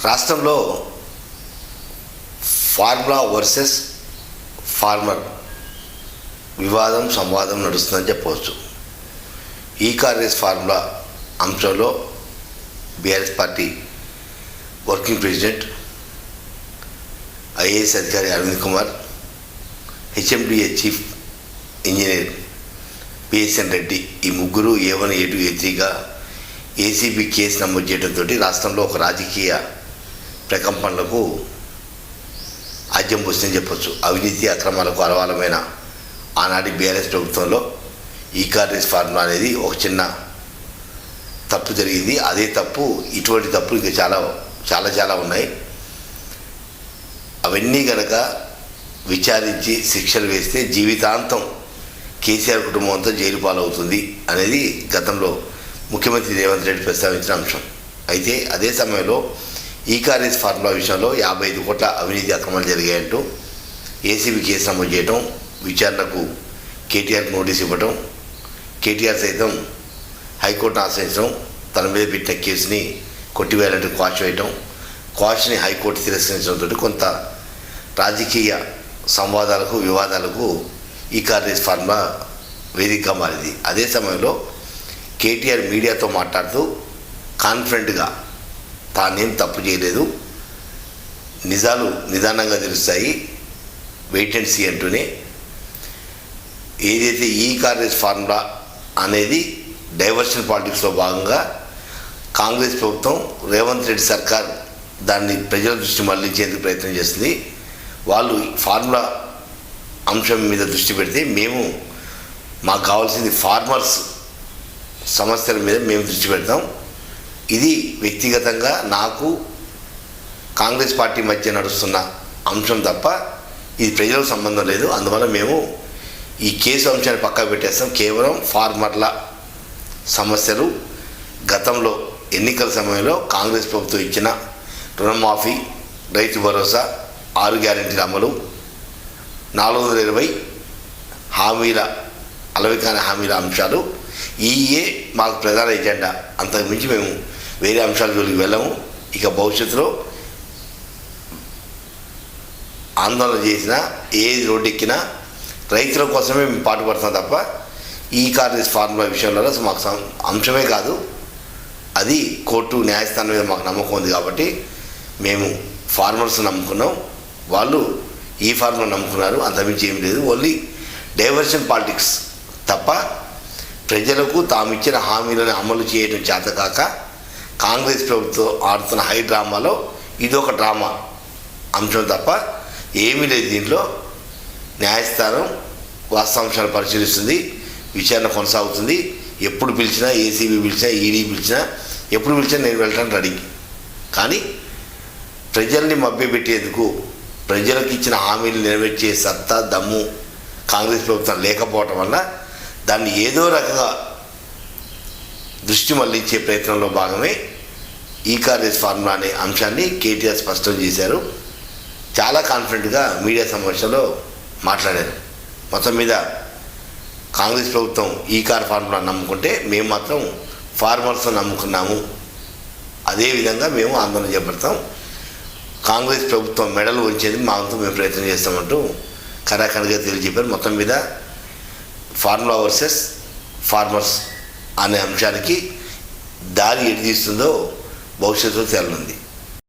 రాష్ట్రంలో formula versus farmer వివాదం సంవాదం నడుస్తుందని చెప్పవచ్చు. ఈ కాంగ్రెస్ ఫార్ములా అంశంలో BRS party working president IAS అధికారి Aravind Kumar, HMDA chief engineer PSN Reddy ఈ ముగ్గురు A1, A2, A3గా ఏసీబీ కేసు నమోదు చేయడంతో రాష్ట్రంలో ఒక రాజకీయ ప్రకంపనలకు ఆజ్యం పోస్తుందని చెప్పొచ్చు. అవినీతి అక్రమాలకు అలవాలమైన ఆనాటి బీఆర్ఎస్ ప్రభుత్వంలో ఈ కాంగ్రెస్ ఫార్ములా అనేది ఒక చిన్న తప్పు జరిగింది. అదే తప్పు, ఇటువంటి తప్పులు ఇంకా చాలా ఉన్నాయి. అవన్నీ కనుక విచారించి శిక్షలు వేస్తే జీవితాంతం కేసీఆర్ కుటుంబంతో జైలు పాలవుతుంది అనేది గతంలో ముఖ్యమంత్రి రేవంత్ రెడ్డి ప్రస్తావించిన అంశం. అయితే అదే సమయంలో ఈ కాంగ్రెస్ ఫార్ములా విషయంలో 55 కోట్ల అవినీతి అక్రమాలు జరిగాయంటూ ఏసీబీ కేసు నమోదు చేయడం, విచారణకు కేటీఆర్కి నోటీస్ ఇవ్వడం, కేటీఆర్ సైతం హైకోర్టును ఆశ్రయించడం, తన మీద పెట్టిన కేసుని కొట్టివేయాలంటూ క్వాష్ వేయటం, క్వాష్ని హైకోర్టు తిరస్కరించడంతో కొంత రాజకీయ సంవాదాలకు వివాదాలకు ఈ కాంగ్రెస్ ఫార్ములా వేదికగా మారింది. అదే సమయంలో కేటీఆర్ మీడియాతో మాట్లాడుతూ కాన్ఫిడెంట్గా తానేం తప్పు చేయలేదు, నిజాలు నిదానంగా తెలుస్తాయి, వెయిట్ అండ్ సీ అంటూనే ఏదైతే ఈ కాంగ్రెస్ ఫార్ములా అనేది డైవర్షన్ పాలిటిక్స్లో భాగంగా కాంగ్రెస్ ప్రభుత్వం రేవంత్ రెడ్డి సర్కార్ దాన్ని ప్రజల దృష్టి మళ్లించేందుకు ప్రయత్నం చేస్తుంది. వాళ్ళు ఫార్ములా అంశం మీద దృష్టి పెడితే మాకు కావాల్సింది ఫార్మర్స్ సమస్యల మీద మేము దృష్టి పెడతాం. ఇది వ్యక్తిగతంగా నాకు కాంగ్రెస్ పార్టీ మధ్య నడుస్తున్న అంశం తప్ప ఇది ప్రజలకు సంబంధం లేదు. అందువల్ల మేము ఈ కేసు అంశాన్ని పక్కకు పెట్టేస్తాం. కేవలం ఫార్మర్ల సమస్యలు, గతంలో ఎన్నికల సమయంలో కాంగ్రెస్ ప్రభుత్వం ఇచ్చిన రుణమాఫీ, రైతు భరోసా, 6 గ్యారెంటీల అమలు, 420 హామీల అలవికాని హామీల అంశాలు ఈయే మాకు ప్రధాన ఎజెండా. అంతకుమించి మేము వేరే అంశాల జోలికి వెళ్ళము. ఇక భవిష్యత్తులో ఆందోళన చేసినా, ఏది రోడ్డెక్కినా రైతుల కోసమే మేము పాటుపడతాం తప్ప ఈ కాంగ్రెస్ ఫార్ములా విషయంలో మాకు అంశమే కాదు. అది కోర్టు న్యాయస్థానం మీద మాకు నమ్మకం ఉంది కాబట్టి మేము ఫార్మర్స్ నమ్ముకున్నాం, వాళ్ళు ఈ ఫార్ములా నమ్ముకున్నారు. అంతమించి ఏం లేదు. ఓన్లీ డైవర్షన్ పాలిటిక్స్ తప్ప ప్రజలకు తాము ఇచ్చిన హామీలను అమలు చేయడం చేతకాక కాంగ్రెస్ ప్రభుత్వం ఆడుతున్న హై డ్రామాలో ఇదొక డ్రామా అంశం తప్ప ఏమీ లేదు. దీంట్లో న్యాయస్థానం వాస్తవాంశాలు పరిశీలిస్తుంది, విచారణ కొనసాగుతుంది. ఎప్పుడు పిలిచినా, ఏసీబీ పిలిచినా, ఈడీ పిలిచినా, ఎప్పుడు పిలిచినా నేను వెళ్ళడానికి రెడీ. కానీ ప్రజల్ని మభ్యపెట్టేందుకు, ప్రజలకు ఇచ్చిన హామీలు నెరవేర్చే సత్తా, దమ్ము కాంగ్రెస్ ప్రభుత్వం లేకపోవటం వల్ల దాన్ని ఏదో రకంగా దృష్టి మళ్లించే ప్రయత్నంలో భాగమే ఈ కాంగ్రెస్ ఫార్ములా అనే అంశాన్ని కేటీఆర్ స్పష్టం చేశారు. చాలా కాన్ఫిడెంట్గా మీడియా సమావేశంలో మాట్లాడారు. మొత్తం మీద కాంగ్రెస్ ప్రభుత్వం ఈ ఫార్ములా నమ్ముకుంటే మేము మాత్రం ఫార్మర్స్ నమ్ముకున్నాము, అదేవిధంగా మేము ఆందోళన చేపడతాం. కాంగ్రెస్ ప్రభుత్వం మెడలు ఉంచేది మా వంతు మేము ప్రయత్నం చేస్తామంటూ ఖరాఖండిగా తెలియజెప్పారు. మొత్తం మీద ఫార్ములా వర్సెస్ ఫార్మర్స్ అనే అంశానికి దారి ఎటు తీస్తుందో భవిష్యత్తులో తేలనుంది.